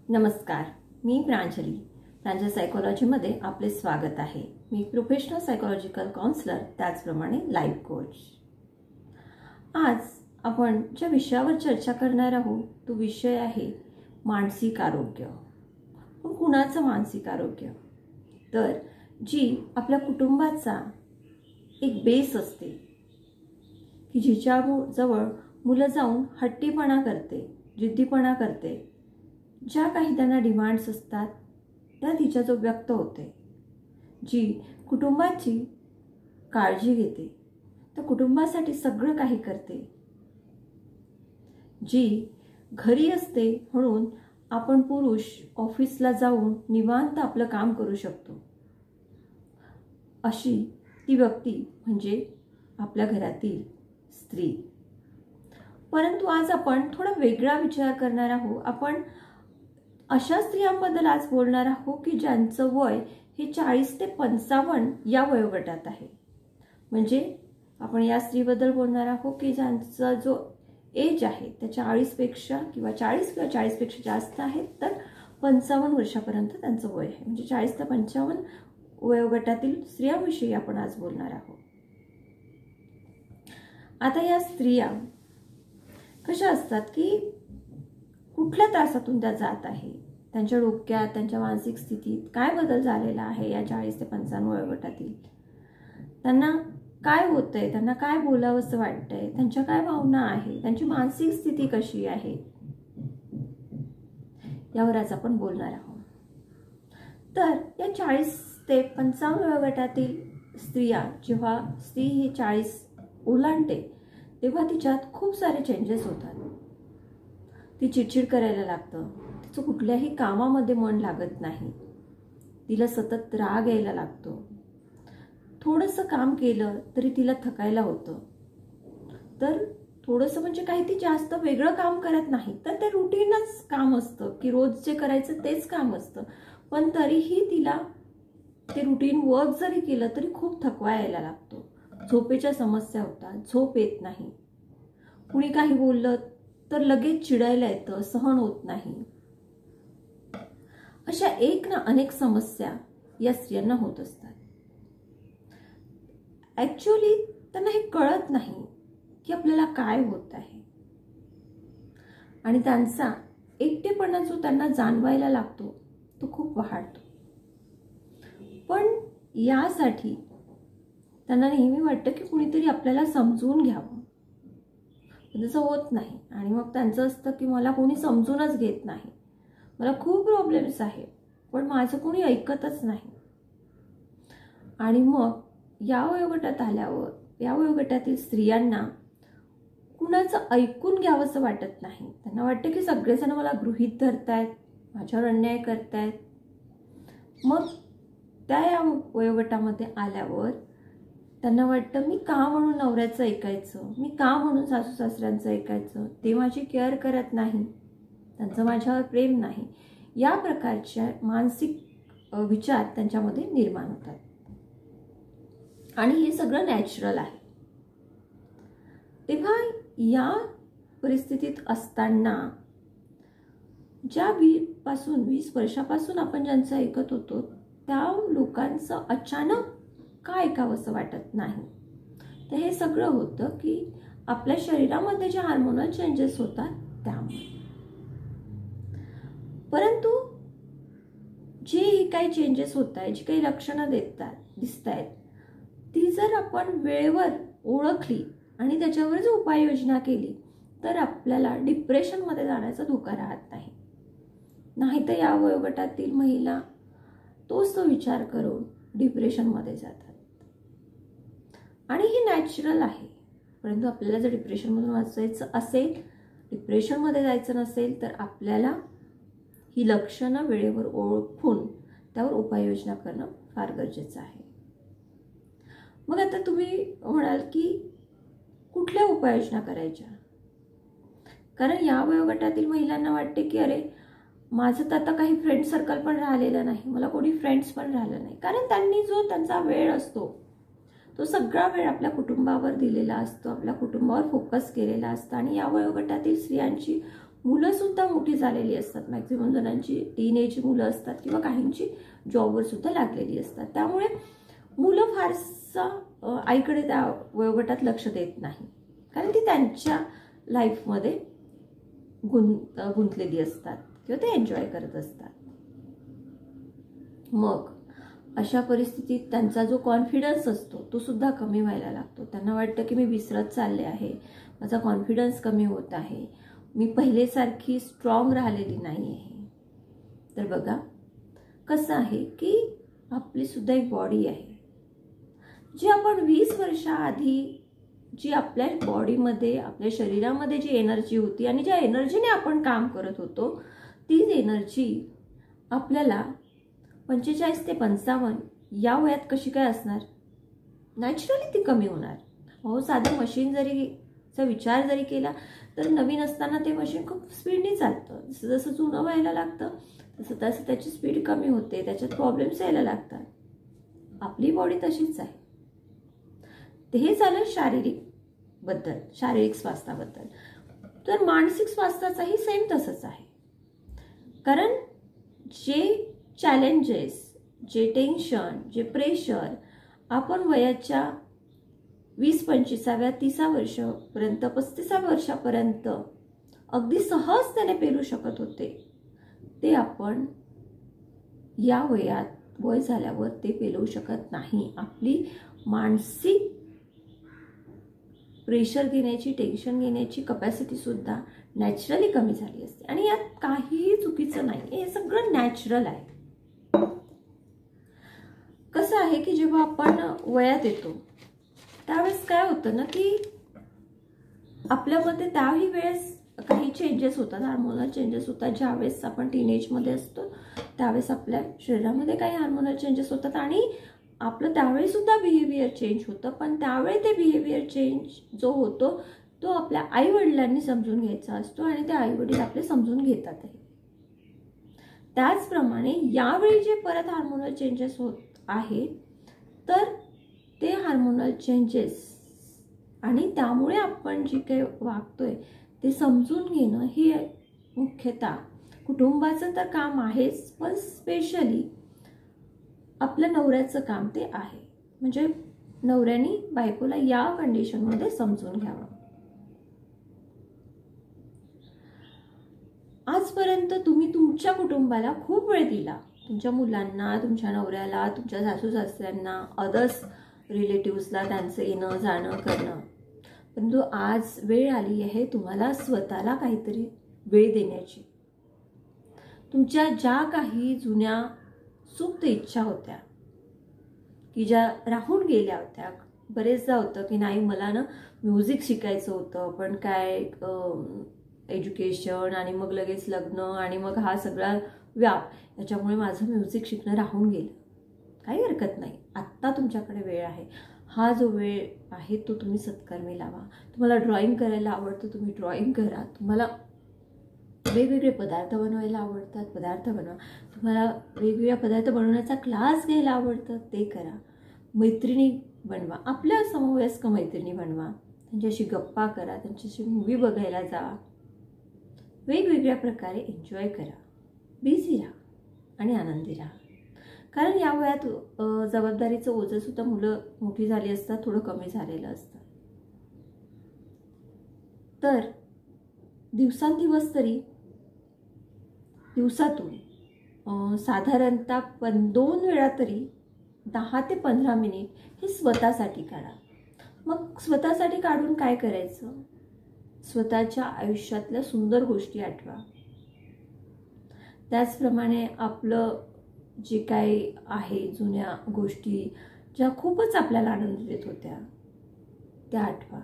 नमस्कार, मी प्रांजली सायकोलॉजीमध्ये आपले स्वागत आहे। मी प्रोफेशनल सायकोलॉजिकल काउन्सिलर, त्याचप्रमाणे लाईफ कोच। आज आपण ज्या विषयावर चर्चा करणार आहोत तो विषय आहे मानसिक आरोग्य। पण कुणाचं मानसिक आरोग्य? तर जी आपल्या कुटुंबाचा एक बेस असते की जिच्या जवळ मुलं जाऊन हट्टीपणा करते, जिद्दीपणा करते, ज्या काही त्यांना डिमांड्स असतात त्या तिच्याजवळ व्यक्त होते, जी कुटुंबाची काळजी घेते, तर कुटुंबासाठी सगळं काही करते, जी घरी असते म्हणून आपण पुरुष ऑफिसला जाऊन निवांत आपलं काम करू शकतो, अशी ती व्यक्ती म्हणजे आपल्या घरातील स्त्री। परंतु आज आपण थोडा वेगळा विचार करणार आहोत। आपण अशा स्त्रियांबद्दल आज बोलणार आहोत की ज्यांचं वय हे 40 ते 55 या वयोगटात आहे। म्हणजे आपण या स्त्रीबद्दल बोलणार आहोत की ज्यांचा जो एज आहे त्या 40 पेक्षा किंवा 40 पेक्षा जास्त आहे, तर 55 वर्षापर्यंत त्यांचं वय आहे। म्हणजे 40 ते 55 वयोगटातील स्त्रियांविषयी आपण आज बोलणार आहोत। आता या स्त्रिया कशा असतात की कुठल्या त्रासातून त्या जात आहे, त्यांच्या डोक्यात, त्यांच्या मानसिक स्थितीत काय बदल झालेला आहे या 40 ते 55 वयोगटातील, त्यांना काय होतंय, त्यांना काय बोलावंसं वाटतंय, त्यांच्या काय भावना आहे, त्यांची मानसिक स्थिती कशी आहे, यावर आज आपण बोलणार आहोत। तर या 40 ते 55 वयोगटातील स्त्रिया, जेव्हा स्त्री ही 40 ओलांडते तेव्हा तिच्यात खूप सारे चेंजेस होतात। ती चिडचिड करायला लागतं, तिचं कुठल्याही कामामध्ये मन लागत नाही, तिला सतत राग यायला लागतो, थोडंसं काम केलं तरी तिला थकायला होतं। तर थोडंसं म्हणजे काही ती जास्त वेगळं काम करत नाही, तर ते रुटीनच काम असतं की रोज जे करायचं तेच काम असतं, पण तरीही तिला ते रुटीन वर्क जरी केलं तरी खूप थकवा यायला लागतो, झोपेच्या समस्या होतात, झोप येत नाही, कुणी काही बोललं तर लगेच चिडायला येतं, सहन होत नाही। अशा एक ना अनेक समस्या या स्त्रियांना होत असतात। ऍक्च्युअली त्यांना हे कळत नाही की आपल्याला काय होत आहे, आणि त्यांचा एकटेपणा जो त्यांना जाणवायला लागतो तो खूप वाढतो। पण यासाठी त्यांना नेहमी वाटतं की कुणीतरी आपल्याला समजून घ्यावं, तसं होत नाही। आणि मग त्यांचं असतं की मला कोणी समजूनच घेत नाही, मला खूप प्रॉब्लेम्स आहेत पण माझं कोणी ऐकतच नाही। आणि मग या वयोगटात आल्यावर या वयोगटातील स्त्रियांना कुणाचं ऐकून घ्यावंसं वाटत नाही, त्यांना वाटतं की सगळेजण मला गृहीत धरतायत, माझ्यावर अन्याय करतायत। मग त्या या वयोगटामध्ये आल्यावर त्यांना वाटतं मी का म्हणून नवऱ्याचं ऐकायचं, मी का म्हणून सासू सासऱ्यांचं ऐकायचं, ते माझी केअर करत नाही, त्यांचं माझ्यावर प्रेम नाही, या प्रकारच्या मानसिक विचार त्यांच्यामध्ये निर्माण होतात। आणि हे सगळं नॅचरल आहे। तेव्हा या परिस्थितीत असताना ज्या 20 वर्षापासून आपण ज्यांचं ऐकत होतो त्या लोकांचं अचानक का ऐकावंसं वाटत नाही, तर हे सगळं होतं की आपल्या शरीरामध्ये जे हार्मोनल चेंजेस होतात त्यामुळे। परंतु जे काही चेंजेस होत आहेत, जी काही लक्षणं दिसत आहेत, ती जर आपण वेळेवर ओळखली आणि त्याच्यावर जर उपाययोजना केली तर आपल्याला डिप्रेशनमध्ये जाण्याचा धोका राहत नाही। नाहीतर या वयोगटातील महिला तोच तो विचार करून डिप्रेशनमध्ये जातात। आणि हे नॅचरल आहे। परंतु आपल्याला जर डिप्रेशनमधून वाचायचं असेल, डिप्रेशनमध्ये जायचं नसेल, तर आपल्याला ही लक्षणं वेळेवर ओळखून त्यावर उपाययोजना करणं फार गरजेचं आहे। मग आता तुम्ही म्हणाल की कुठल्या उपाययोजना करायच्या? कारण या वयोगटातील महिलांना वाटते की अरे माझं तर आता काही फ्रेंड सर्कल पण राहिलेलं नाही, मला कोणी फ्रेंड्स पण राहिलं नाही, कारण त्यांनी जो त्यांचा वेळ असतो तो सगळा वेळ आपल्या कुटुंबावर दिलेला असतो, आपल्या कुटुंबावर फोकस केलेला असतो। आणि या वयोगटातील स्त्रियांची मुलंसुद्धा मोठी झालेली असतात. मॅक्झिमम जणांची टीनेज मुलं असतात किंवा काहींची जॉबवर सुद्धा लागलेली असतात. त्यामुळे मुलं फारसा आईकडे त्या वयोगटात लक्ष देत नाही, कारण ती त्यांच्या लाईफमध्ये गुंतलेली असतात किंवा ते एन्जॉय करत असतात. मग अशा परिस्थितीत त्यांचा जो कॉन्फिडन्स असतो तो सुद्धा कमी व्हायला लागतो. त्यांना वाटतं की मी विसरत चालले आहे, माझा कॉन्फिडन्स कमी होत आहे, मी पहिलेसारखी स्ट्रॉंग राहिलेली नाही आहे. तर बघा कसं आहे की आपली सुद्धा एक बॉडी आहे, जी आपण 20 वर्षाआधी जी आपल्या बॉडीमध्ये आपल्या शरीरामध्ये जी एनर्जी होती आणि ज्या एनर्जीने आपण काम करत होतो, तीच एनर्जी आपल्याला 45 ते 55 या वयात कशी काय असणार? नॅचरली ती कमी होणार. हो, साधं मशीन जरीचा विचार जरी केला तर नवीन असताना ते मशीन खूप स्पीडने चालतं. जसं जसं जुनं व्हायला लागतं तसं तसं त्याची स्पीड कमी होते, त्याच्यात प्रॉब्लेम्स यायला लागतात. आपली बॉडी तशीच आहे. ते हे झालं शारीरिक स्वास्थ्याबद्दल. तर मानसिक स्वास्थ्याचाही सेम तसंच आहे. कारण जे चॅलेंजेस, जे टेन्शन, जे प्रेशर आपण वयाच्या 20, 25व्या, 30व्या वर्षापर्यंत, 35व्या वर्षापर्यंत अगदी सहजतेने पेलू शकत होते, ते आपण या वयात वय झाल्यावर ते पेलू शकत नाही. आपली मानसिक प्रेशर घेण्याची, टेन्शन घेण्याची कपॅसिटी सुद्धा नॅचरली कमी झाली असते. आणि यात काहीही चुकीचं नाही, हे सगळं नॅचरल आहे. कसं आहे की जेव्हा आपण वयात येतो त्यावेळेस काय होतं ना की आपल्यामध्ये त्याही वेळेस काही चेंजेस होतात, हार्मोनल चेंजेस होतात. ज्यावेळेस आपण टीनेजमध्ये असतो त्यावेळेस आपल्या शरीरामध्ये काही हार्मोनल चेंजेस होतात आणि आपलं त्यावेळी सुद्धा बिहेवियर चेंज होतं. पण त्यावेळी ते बिहेवियर चेंज जो होतो तो आपल्या आई वडिलांनी समजून घ्यायचा असतो आणि ते आई वडील आपले समजून घेतातही. त्याचप्रमाणे यावेळी जे परत हार्मोनल चेंजेस होत आहेत तर ते हार्मोनल चेंजेस आणि त्यामुळे आपण जे काही वागतोय ते समजून घेणं हे मुख्यतः कुटुंबाचं तर काम आहेच, पण स्पेशली आपल्या नवऱ्याचं काम ते आहे. म्हणजे नवऱ्यानी बायकोला या कंडिशनमध्ये समजून घ्यावं. आजपर्यंत तुम्ही तुमच्या कुटुंबाला खूप वेळ दिला, तुमच्या मुलांना, तुमच्या नवऱ्याला, तुमच्या सासू सासऱ्यांना, अदर्स रिलेटिव्सला त्यांचं येणं जाणं करणं. परंतु आज वेळ आली आहे तुम्हाला स्वतःला काहीतरी वेळ देण्याची. तुमच्या ज्या काही जुन्या सुप्त इच्छा होत्या की ज्या राहून गेल्या होत्या, बरेचदा होतं की नाही मला ना म्युझिक शिकायचं होतं, पण काय एज्युकेशन आणि मग लगेच लग्न आणि मग हा सगळा व्याप, याच्यामुळे माझं म्युझिक शिकणं राहून गेलं. काही हरकत नाही, आत्ता तुमच्याकडे वेळ आहे. हा जो वेळ आहे तो तुम्ही सत्कर्मी लावा. तुम्हाला ड्रॉइंग करायला आवडतं, तुम्ही ड्रॉइंग करा. तुम्हाला वेगवेगळे पदार्थ बनवायला आवडतात, पदार्थ बनवा. तुम्हाला वेगवेगळ्या पदार्थ बनवण्याचा क्लास घ्यायला आवडतं, ते करा. मैत्रिणी बनवा, आपल्या समवयस्क मैत्रिणी बनवा, त्यांच्याशी गप्पा करा, त्यांच्याशी मूवी बघायला जा. वेगवेगळ्या प्रकारे एन्जॉय करा, बिझी राहा आणि आनंदी राहा. कारण या वयात जबाबदारीचं ओझं सुद्धा मुलं मोठी झाली असतात, थोडं कमी झालेलं असतं. तर दिवसांदिवस तरी दिवसातून साधारणतः 2 वेळा तरी 10 ते 15 मिनिट हे स्वतःसाठी काढा. मग स्वतःसाठी काढून काय करायचं? स्वतःच्या आयुष्यातल्या सुंदर गोष्टी आठवा. त्याचप्रमाणे आपलं जे काही आहे जुन्या गोष्टी ज्या खूपच आपल्याला आनंद देत होत्या त्या आठवा.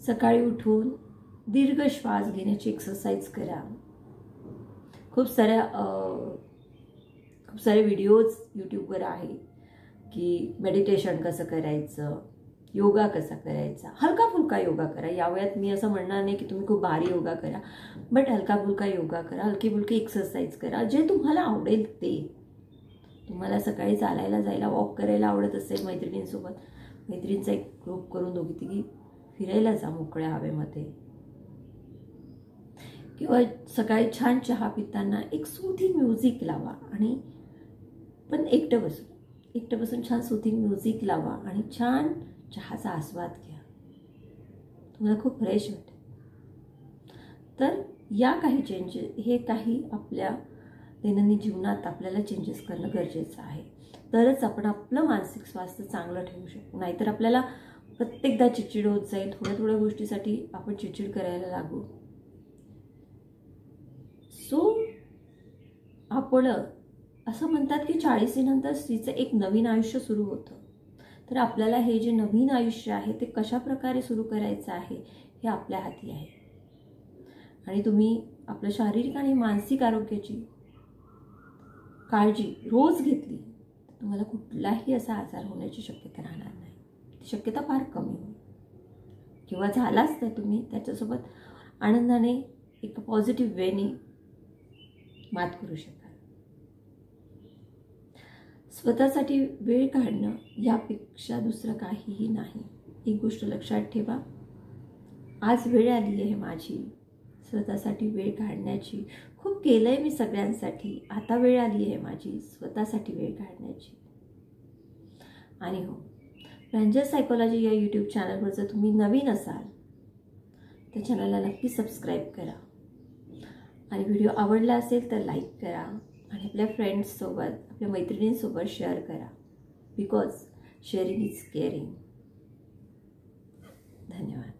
सकाळी उठून दीर्घ श्वास घेण्याची एक्सरसाइज करा. खूप सारे व्हिडिओज यूट्यूबवर आहे की मेडिटेशन कसं करायचं, योगा कसा करायचा. हलका फुलका योगा करा. या वयात मी असं म्हणणार नाही की तुम्ही खूप भारी योगा करा, बट हलका फुलका योगा करा, हलकी फुलकी एक्सरसाइज करा, जे तुम्हाला आवडेल ते. तुम्हाला सकाळी चालायला जायला, वॉक करायला आवडत असेल मैत्रिणींसोबत, मैत्रिणींचा एक ग्रुप करून 2-3 फिरायला जा मोकळ्या हवेमध्ये. किंवा सकाळी छान चहा पिताना एक सूथिंग म्युझिक लावा आणि पण एकटं बसून छान सूथिंग म्युझिक लावा आणि छान चहाचा आस्वाद घ्या. तुम्हाला खूप फ्रेश वाटेल. तर या काही चेंजेस, हे काही आपल्या दैनंदिन जीवनात आपल्याला चेंजेस करणं गरजेचं आहे. तरच आपण आपलं मानसिक स्वास्थ्य चांगलं ठेवू शकू. नाहीतर आपल्याला प्रत्येकदा चिडचिड होत जाईल. थोड्या गोष्टीसाठी आपण चिडचिड करायला लागू. सो आपण असं म्हणतात की 40 नंतर स्त्रीचं एक नवीन आयुष्य सुरू होतं. तर आपल्याला हे जे नवीन आयुष्य आहे ते कशा प्रकारे सुरू करायचं आहे हे आपल्या हाती आहे. आणि तुम्ही आपल्या शारीरिक आणि मानसिक आरोग्याची काळजी रोज घेतली तर तुम्हाला कुठलाही असा आजार होण्याची शक्यता राहणार नाही. ती शक्यता फार कमी होईल. किंवा झालाच तर तुम्ही त्याच्यासोबत आनंदाने एक पॉझिटिव्ह वेने मात करू शकाल. स्वतःसाठी वेळ काढणं यापेक्षा दुसरं काहीही नाही. एक गोष्ट लक्षात ठेवा, आज वेळ आली आहे माझी स्वतःसाठी वेळ काढण्याची. खूप केलंय मी सगळ्यांसाठी, आता वेळ आली आहे माझी स्वतःसाठी वेळ काढण्याची. आणि हो, रंजन सायकोलॉजी या यूट्यूब चॅनलवर जर तुम्ही नवीन असाल तर चॅनलला नक्की सबस्क्राईब करा. आणि व्हिडिओ आवडला असेल तर लाईक करा आणि आपल्या फ्रेंड्ससोबत, आपल्या मैत्रिणींसोबत शेअर करा. Because sharing is caring. धन्यवाद.